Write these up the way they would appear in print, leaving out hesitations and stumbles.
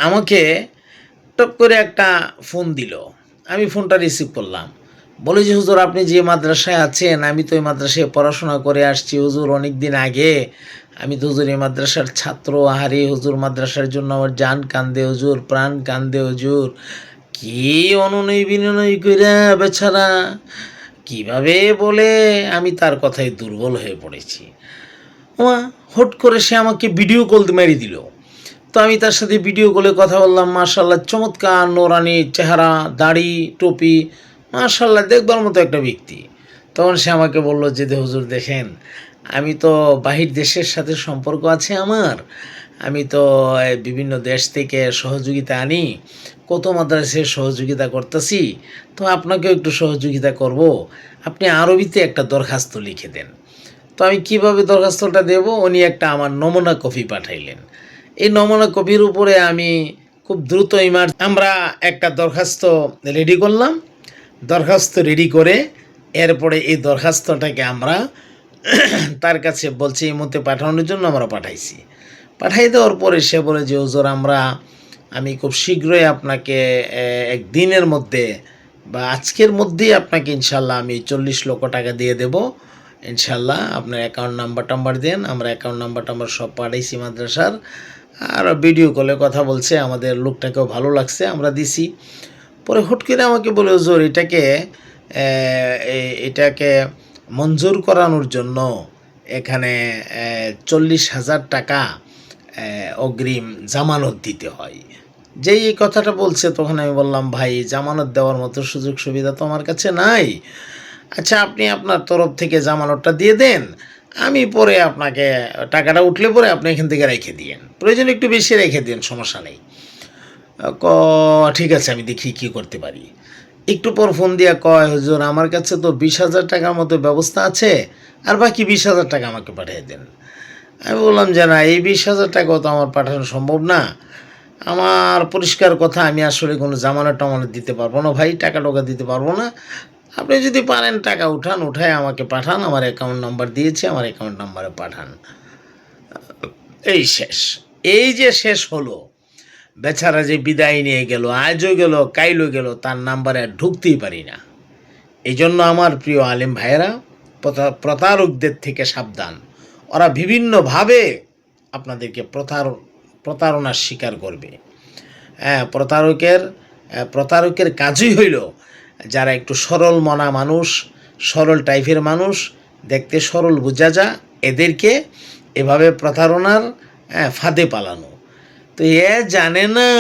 আমাকে টপ করে একটা ফোন দিল। আমি ফোনটা রিসিভ করলাম। বলে যে, হুজুর আপনি যে মাদ্রাসায় আছেন, আমি তো ওই মাদ্রাসায় পড়াশোনা করে আসছি হুজুর অনেক দিন আগে। আমি তো হুজুর এই মাদ্রাসার ছাত্র। আহারে হুজুর, মাদ্রাসার জন্য আমার জান কান্দে হুজুর, প্রাণ কান্দে হুজুর। কি অনুনয় বিনয় কইরা বেচারা কিভাবে বলে, আমি তার কথায় দুর্বল হয়ে পড়েছি। ওমা, হুট করে সে আমাকে ভিডিও কল মেরে দিল। তো আমি তার সাথে ভিডিও কলে কথা বললাম। মাশাআল্লাহ, চমৎকার নোরানি চেহারা, দাড়ি, টুপি, মাশাআল্লাহ দেখবার মতো একটা ব্যক্তি। তখন সে আমাকে বলল যে, হুজুর দেখেন, আমি তো বাহির দেশের সাথে সম্পর্ক আছে আমার। আমি তো বিভিন্ন দেশ থেকে সহযোগিতা আনি, কত মাদ্রাসায় সহযোগিতা করতেছি। তো আপনাকেও একটু সহযোগিতা করব। আপনি আরবিতে একটা দরখাস্ত লিখে দেন। তো আমি কিভাবে দরখাস্তটা দেব, উনি একটা আমার নমুনা কপি পাঠাইলেন। এই নমুনা কপির উপরে আমি খুব দ্রুত আমরা একটা দরখাস্ত রেডি করলাম। দরখাস্ত রেডি করে এরপরে এই দরখাস্তটাকে আমরা তার কাছে বলছি এই মধ্যে পাঠানোর জন্য আমরা পাঠাইছি। পাঠাই দেওয়ার পরে সে বলে যে, হুজুর আমি খুব শীঘ্রই আপনাকে একদিনের মধ্যে বা আজকের মধ্যেই আপনাকে ইনশাল্লাহ আমি 40 লক্ষ টাকা দিয়ে দেব। ইনশাল্লাহ আপনার অ্যাকাউন্ট নাম্বার দেন। আমরা অ্যাকাউন্ট নাম্বার সব পাঠাইছি মাদ্রাসার। আর ভিডিও কলে কথা বলছে, আমাদের লোকটাকেও ভালো লাগছে, আমরা দিছি। পরে হুট করে আমাকে বলে, হুজুর এটাকে মঞ্জুর করানোর জন্য এখানে 40,000 টাকা অগ্রিম জামানত দিতে হয়। যেই এই কথাটা বলছে তখন আমি বললাম, ভাই জামানত দেওয়ার মতো সুযোগ সুবিধা তো আমার কাছে নাই। আচ্ছা, আপনি আপনার তরফ থেকে জামানতটা দিয়ে দেন, আমি পরে আপনাকে টাকাটা উঠলে পরে আপনি এখান থেকে রেখে দিয়েন, প্রয়োজন একটু বেশি রেখে দিন, সমস্যা নেই। ক ঠিক আছে, আমি দেখি কী করতে পারি। একটু পর ফোন দিয়া কয়, হুজুর আমার কাছে তো 20,000 টাকার মতো ব্যবস্থা আছে, আর বাকি 20,000 টাকা আমাকে পাঠিয়ে দেন। আমি বললাম যে, না, এই 20,000 টাকাও তো আমার পাঠানো সম্ভব না। আমার পরিষ্কার কথা, আমি আসলে কোনো জামানত দিতে পারবো না ভাই, টাকা দিতে পারবো না। আপনি যদি পারেন টাকা উঠায় আমাকে পাঠান, আমার অ্যাকাউন্ট নাম্বার দিয়েছি, আমার অ্যাকাউন্ট নাম্বারে পাঠান। এই শেষ। এই যে শেষ হলো, বেচারা যে বিদায় নিয়ে গেল, আজও গেল, কাইলও গেল, তার নাম্বারে আর ঢুকতেই পারি না। এই জন্য আমার প্রিয় আলেম ভাইয়েরা, প্রতারকদের থেকে সাবধান। ওরা বিভিন্নভাবে আপনাদেরকে প্রতারণার শিকার করবে। হ্যাঁ, প্রতারকের কাজই হইল যারা একটু সরল মনা মানুষ, সরল টাইপের মানুষ, দেখতে সরল বোঝা যা, এদেরকে এভাবে প্রতারণার ফাঁদে পালানো। তো এ জানে না,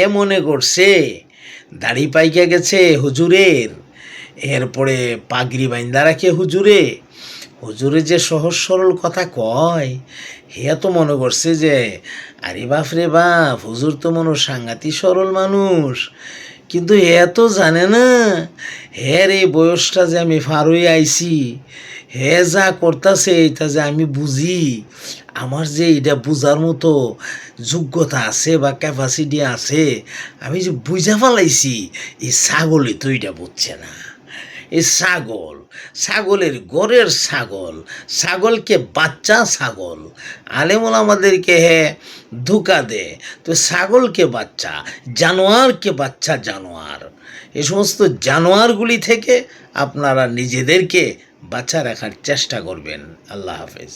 এ মনে করছে দাড়ি পাইকে গেছে হুজুরের, এরপরে পাগড়ি বাইন্দা রাখে হুজুরে যে সহজ সরল কথা কয়, হে তো মনে করছে যে আরে বাপ রে বাপ, হুজুর তো মনে সাংঘাতিক সরল মানুষ। কিন্তু এ তো জানে না, হের এই বয়সটা যে আমি পার হয়ে আইছি, হে যা করতেছে এটা যে আমি বুঝি, আমার যে এটা বুঝার মতো যোগ্যতা আছে বা ক্যাপাসিটি আছে, আমি যে বুঝা ফেলাইছি, এই ছাগলই তো এটা বুঝছে না। এই ছাগলের গড়ের ছাগলকে বাচ্চা ছাগল, আলেমুল আমাদেরকে ধোঁকা দে, তো ছাগলকে বাচ্চা, জানোয়ারকে বাচ্চা জানোয়ার। এই সমস্ত জানোয়ারগুলি থেকে আপনারা নিজেদেরকে বাঁচা রাখার চেষ্টা করবেন। আল্লাহ হাফেজ।